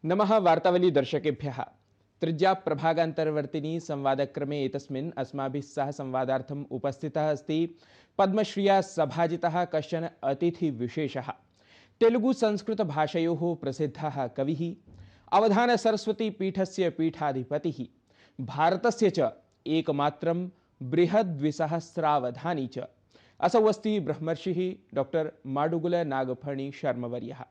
नमः वार्तावली दर्शकेभ्यः। त्रिज्या प्रभागान्तर्वर्तिनी संवादक्रमे एतस्मिन् अस्माभिः सह संवादार्थम् उपस्थितः अस्ति पद्मश्रिया सभाजितः कश्चन अतिथिविशेषः। तेलुगु संस्कृतभाषयोः प्रसिद्धः कविः, अवधान सरस्वती पीठस्य पीठाधिपतिः, भारतस्य च एकमात्रं बृहद्द्विसहस्रावधानी च असौ अस्ति ब्रह्मर्षिः डॉक्टर माडुगुल नागफणी शर्मवर्यः।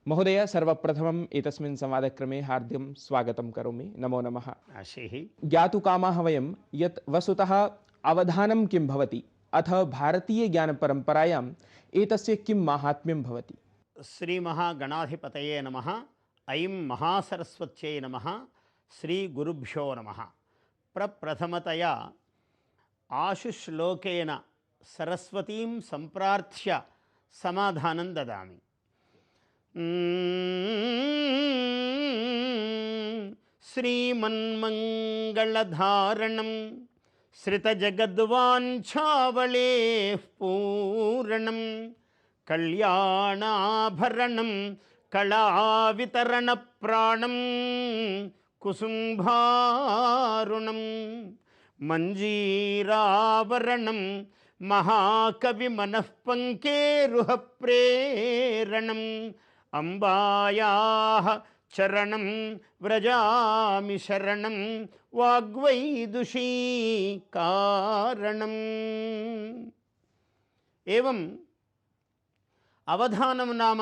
महोदय, सर्वप्रथमम् एतस्मिन् संवादक्रमे हार्दिकं स्वागतं करोमि। नमो नमः। आशीः। ज्ञातुकामाः वयं यत् वस्तुतः अवधानं किं भवति, अथ भारतीयज्ञानपरम्परायाम् एतस्य किं माहात्म्यं भवति। श्रीमहागणाधिपतये नमः। ऐं महासरस्वत्यै नमः। श्रीगुरुभ्यो नमः। प्रप्रथमतया आशुश्लोकेन सरस्वतीं सम्प्रार्थ्य समाधानं ददामि। श्रीमन्मङ्गलधारणं श्रितजगद्वाञ्छावलेः पूरणं कल्याणाभरणं कलावितरणप्राणं कुसुम्भारुणं मञ्जीरावरणं महाकविमनःपङ्केरुहप्रेरणं अम्बायाः चरणं व्रजामि शरणं वाग्वैदुषीकारणम्। एवं अवधानं नाम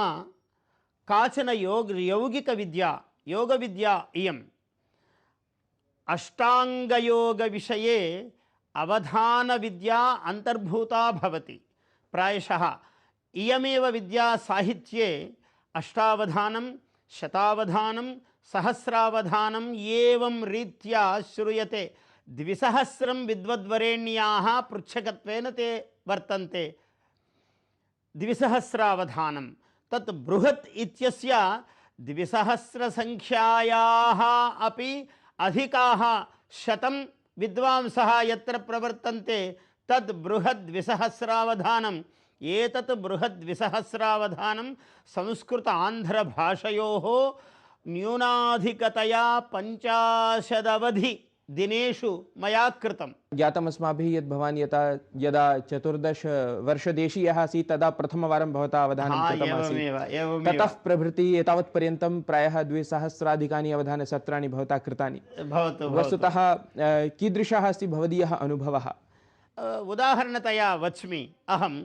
काचन यौगिकविद्या योगविद्या इयम्। अष्टाङ्गयोगविषये अवधानविद्या अन्तर्भूता भवति। प्रायशः इयमेव विद्या साहित्ये अष्टावधानं, शतावधानं, सहस्रावधानम् एवं रीत्या श्रूयते। 200 विद्वद्वरेण्याः पृच्छकत्वेन ते वर्तन्ते। 200 तत् बृहत् इत्यस्य 200 संख्यायाः अपि अधिकाः 100 विद्वांसः यत्र प्रवर्तन्ते तद् बृहद् 200 एतत् बृहद् 200 संस्कृत आंध्र भाषयोः न्यूनाधिकतया 50 दिनेषु मया कृतं। ज्ञातमस्माभिः यत् भवान् यदा 14 वर्षदेशीयः आसीत् तदा प्रथमवारं भवता अवधानं कृतमासीत्। ततः प्रभृति एतावत्पर्यन्तं प्रायः 200 अवधानसत्राणि भवता कृतानि। वस्तुतः कीदृशः अस्ति भवदीयः अनुभवः? उदाहरणतया वच्मि। अहम्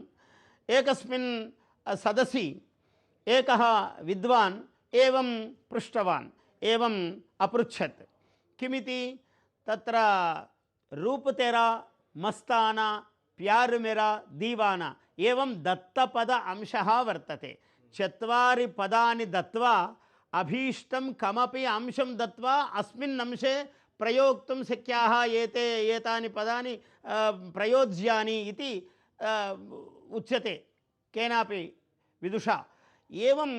एकस्मिन् सदसि एकः विद्वान् एवं पृष्टवान्, एवम् अपृच्छत्, किमिति? तत्र रूप तेरा, मस्ताना, प्यार मेरा, दीवाना एवं दत्तपद अंशः वर्तते। 4 पदानि दत्वा अभीष्टं कमपि अंशं दत्वा अस्मिन् अंशे प्रयोक्तुं शक्याः एतानि पदानि प्रयोज्यानि इति उच्यते केनापि विदुषा। एवं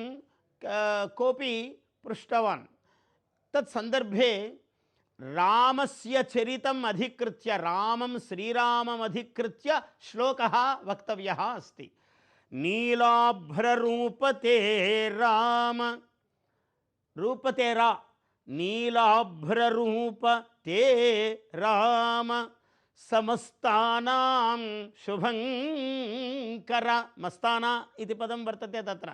कोऽपि पृष्टवान्। तत्सन्दर्भे रामस्य चरितम् अधिकृत्य, रामं श्रीरामम् अधिकृत्य श्लोकः वक्तव्यः अस्ति। नीलाभ्ररूपते राम, रूपतेरा, नीलाभ्ररूपते राम, समस्तानां शुभंकर। मस्ताना इति पदं वर्तते तत्र।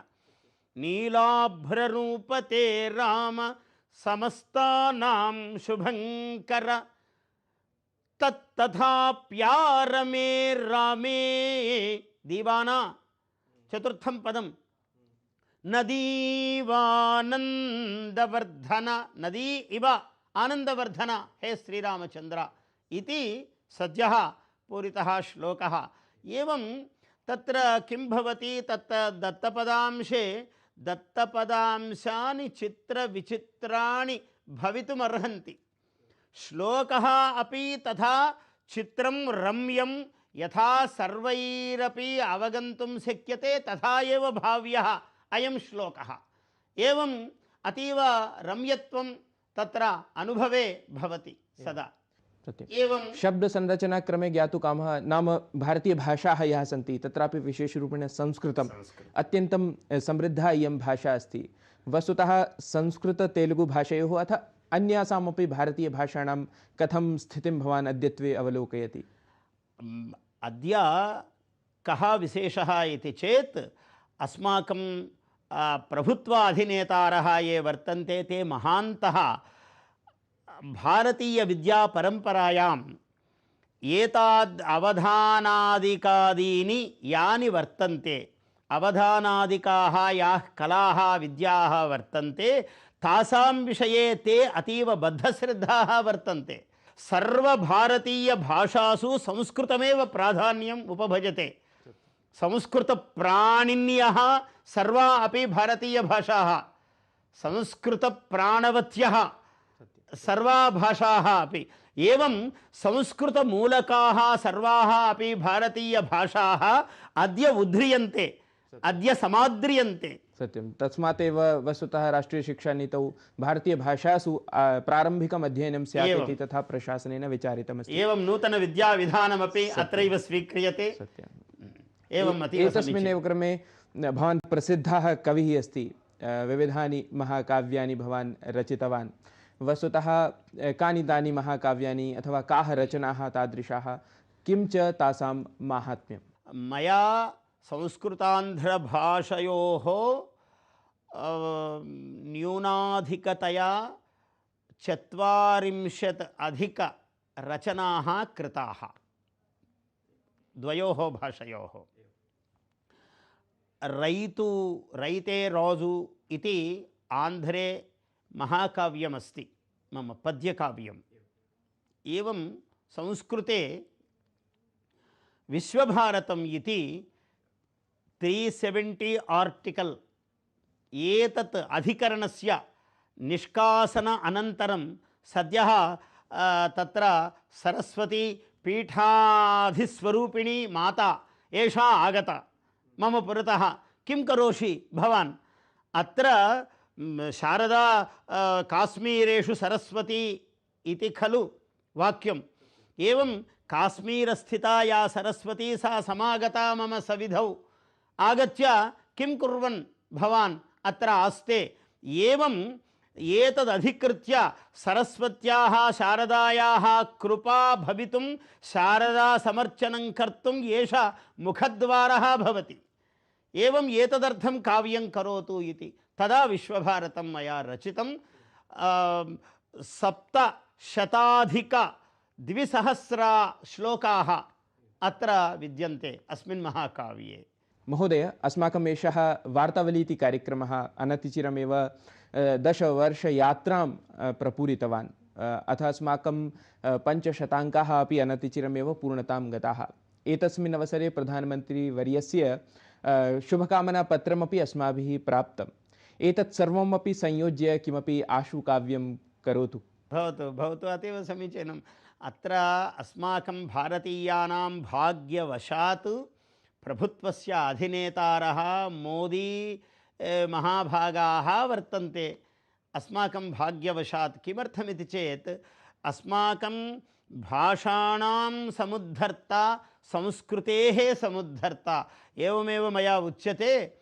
नीलाभ्ररूपते राम समस्तानां शुभंकर, तत्तथा प्यार मे रामे, दीवाना। चतुर्थं पदं नदीवानंदवर्धन, नदी इव आनंदवर्धन हे श्रीरामचंद्र इति सद्यः पूरितः श्लोकः। एवं तत्र किं भवति? तत् दत्तपदांशे दत्तपदांशानि चित्रविचित्राणि भवितुमर्हन्ति। श्लोकः अपि तथा चित्रं रम्यं यथा सर्वैरपि अवगन्तुं शक्यते तथा एव भाव्यः अयं श्लोकः। एवम् अतीव रम्यत्वं तत्र अनुभवे भवति सदा। एवं शब्दसंरचनाक्रमे ज्ञातुकामः नाम भारतीयभाषाः याः सन्ति तत्रापि विशेषरूपेण संस्कृतम् अत्यन्तं समृद्धा इयं भाषा अस्ति। वस्तुतः संस्कृत-तेलुगुभाषयोः अथ अन्यासामपि भारतीयभाषाणां कथं स्थितिं भवान् अद्यत्वे अवलोकयति? अद्य कः विशेषः इति चेत् अस्माकं प्रभुत्वाधिनेतारः ये वर्तन्ते ते महान्तः भारतीयविद्यापरम्परायाम् एताद् अवधानादिकादीनि यानि वर्तन्ते, अवधानादिकाः याः कलाः विद्याः वर्तन्ते तासां विषये ते अतीव बद्धश्रद्धाः वर्तन्ते। सर्वभारतीयभाषासु संस्कृतमेव प्राधान्यम् उपभजते। संस्कृतप्राणिन्यः सर्वा अपि भारतीयभाषाः, संस्कृतप्राणवत्यः सर्वा भाषाः अपि, एवं संस्कृतमूलकाः सर्वाः अपि भारतीयभाषाः अद्य उद्ध्रियन्ते, अद्य समाद्रियन्ते। सत्यं, तस्मात् एव वस्तुतः राष्ट्रियशिक्षानीतौ भारतीयभाषासु प्रारम्भिकम् अध्ययनं स्यात् इति तथा प्रशासनेन विचारितमस्ति। एवं नूतनविद्याविधानमपि अत्रैव स्वीक्रियते। सत्यम्। एवम् एतस्मिन् एव क्रमे भवान् प्रसिद्धः कविः अस्ति, विविधानि महाकाव्यानि भवान् रचितवान्। वस्तुतः कानि तानि महाकाव्यानि अथवा काः रचनाः तादृशाः, किं च तासां माहात्म्यं? मया संस्कृतान्ध्रभाषयोः न्यूनाधिकतया 40 अधिकरचनाः कृताः द्वयोः भाषयोः। रैते राजु इति आन्ध्रे महाकाव्यमस्ति, मम पद्यकाव्यम्। एवं संस्कृते विश्वभारतम् इति 370 आर्टिकल् एतत् अधिकरणस्य निष्कासन अनन्तरं सद्यः तत्र सरस्वती पीठाधिस्वरूपिणी माता एषा आगता मम पुरतः। किं करोषि भवान्? अत्र शारदा काश्मीरेषु सरस्वती इति खलु वाक्यम्। एवं काश्मीरस्थिता या सरस्वती सा समागता मम सविधौ आगत्य किं कुर्वन् भवान् अत्र आस्ते? एवम् एतदधिकृत्य सरस्वत्याः शारदायाः कृपा भवितुं शारदा समर्चनं कर्तुम् एषा मुखद्वारः भवति। एवम् एतदर्थं काव्यं करोतु इति तदा विश्वभारतं मया रचितं। 700 श्लोकाः अत्र विद्यन्ते अस्मिन् महाकाव्ये। महोदय, अस्माकम् एषः वार्तावली इति कार्यक्रमः अनतिचिरमेव 10 वर्षयात्रां प्रपूरितवान्। अथ अस्माकं 500 अङ्काः अपि अनतिचिरमेव पूर्णतां गताः। एतस्मिन् अवसरे प्रधानमन्त्रीवर्यस्य शुभकामनापत्रमपि अस्माभिः प्राप्तम्। एतत् सर्वमपि संयोज्य किमपि आशुकाव्यं करोतु। भवतु अतीव समीचीनम्। अत्र अस्माकं भारतीयानां भाग्यवशात् प्रभुत्वस्य अधिनेतारः मोदी महाभागाः वर्तन्ते। अस्माकं भाग्यवशात् किमर्थमिति चेत् अस्माकं भाषाणां समुद्धर्ता संस्कृतेः समुद्धर्ता। एवमेव मया उच्यते,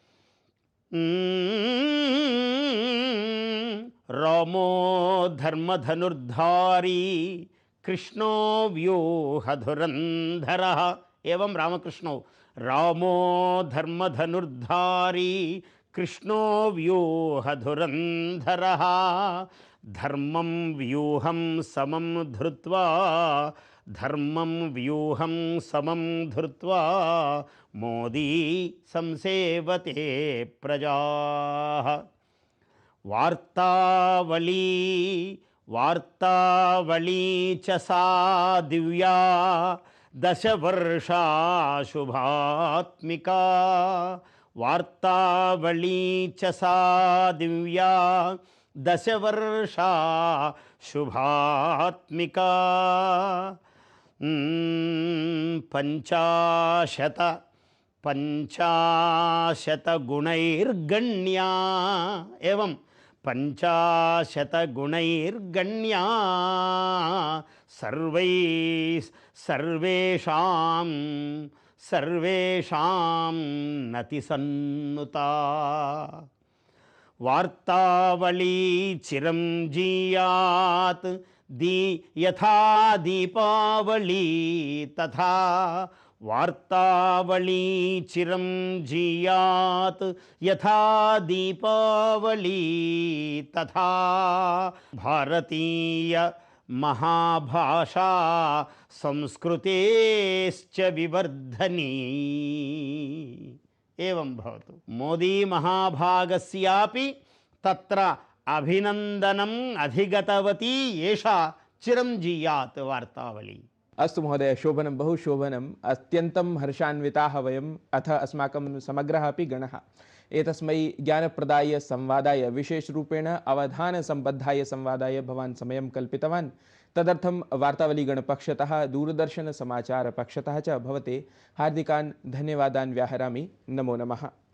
रामो धर्मधनुर्धारी कृष्णो व्यूहधुरन्धरः। एवं रामकृष्णौ रामो धर्मधनुर्धारी कृष्णो व्यूहधुरन्धरः। धर्मं व्यूहं समं धृत्वा धर्मं व्यूहं समं धृत्वा मोदी संसेवते प्रजाः। वार्तावली च सा दिव्या दशवर्षा शुभात्मिका। वार्तावली च सा दिव्या दशवर्षा शुभात्मिका। 50 गुणैर्गण्या। एवं పంచాశతగుణైర్గణ్యా సర్వేషాం సర్వేషాం నతి సన్నుతా వార్తావళీ చిరం జీయాత్ యథా దీపావళీ తథా వార్తావళీ చిరం జీయాత్ యథా దీపావళీ తథా భారతీయ మహాభాషా సంస్కృతేశ్చ వివర్ధనీ ఏవం భవతు. మోదీ మహాభాగస్యాపి తత్ర అభినందనం అధిగతవతి ఏషా చిరం జీయాత్ వార్తావళి. अस्तु महोदय, शोभनं बहु शोभनम्. अत्यन्तं हर्षान्विताः वयम्, अथ अस्माकं समग्रः अपि गणः एतस्मै ज्ञानप्रदाय संवादाय विशेषरूपेण अवधानसम्बद्धाय संवादाय भवान् समयं कल्पितवान्. तदर्थं वार्तावलीगणपक्षतः दूरदर्शनसमाचारपक्षतः च भवते हार्दिकान् धन्यवादान् व्याहरामि. नमो नमः.